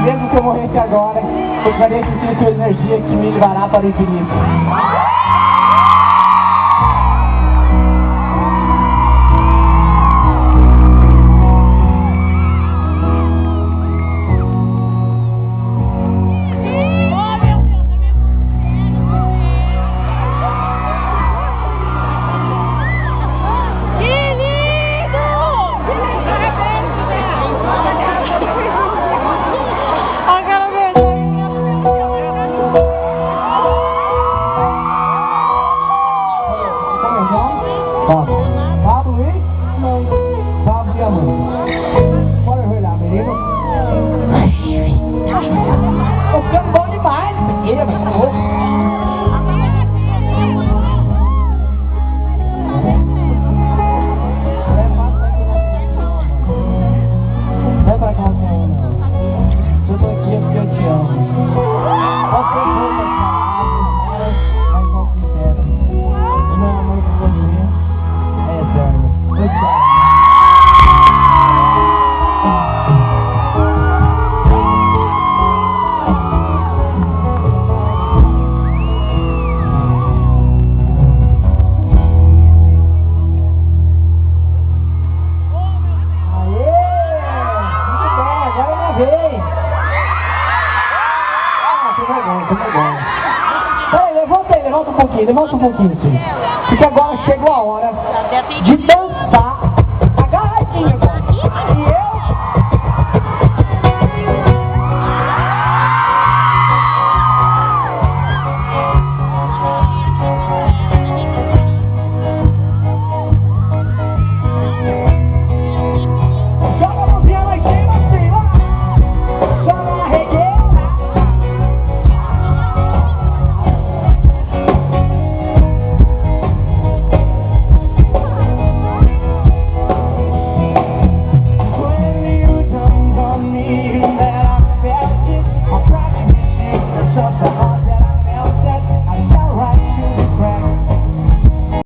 mesmo que eu morresse agora, continuaria sentindo sua energia que me levará para o infinito. Pablo e? Pablo e Amanda. Bora olhar, menino. Tô ficando bom demais. Ele é muito louco. Vai pra casa, Ana. Eu tô aqui porque eu te amo. Pode ser boa, mas não sincera. Meu amor por você é eterno. Peraí, levanta um pouquinho, sim. Porque agora chegou a hora de dançar.